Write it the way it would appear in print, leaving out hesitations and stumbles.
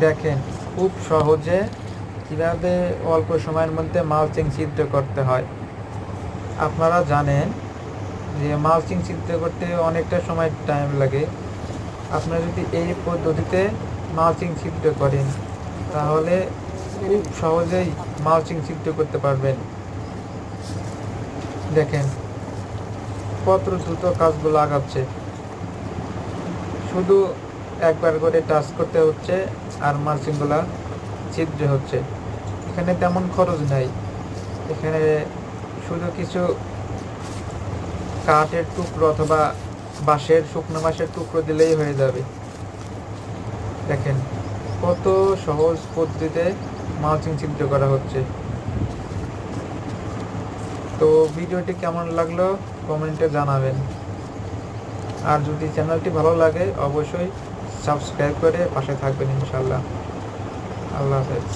দেখেন খুব সহজে কিভাবে অল্প সময়ের মধ্যে মালচিং ছিদ্র করতে হয়। আপনারা জানেন যে মালচিং ছিদ্র করতে অনেকটা সময় টাইম লাগে। আপনারা যদি এই পদ্ধতিতে মালচিং ছিদ্র করেন তাহলে খুব সহজেই মালচিং ছিদ্র করতে পারবেন। দেখেন কত দ্রুত কাজগুলো আগাচ্ছে, শুধু একবার করে টাচ করতে হচ্ছে আর মালচিংগুলো ছিদ্র হচ্ছে। এখানে তেমন খরচ নাই, এখানে শুধু কিছু কাঠের টুকরো অথবা শুকনো বাঁশের টুকরো দিলেই হয়ে যাবে। দেখেন কত সহজ পদ্ধতিতে মালচিং ছিদ্র করা হচ্ছে। তো ভিডিওটি কেমন লাগলো কমেন্টে জানাবেন। আর যদি চ্যানেলটি ভালো লাগে অবশ্যই সাবস্ক্রাইব করে পাশে থাকবেন ইনশাল্লাহ। আল্লাহ হাফেজ।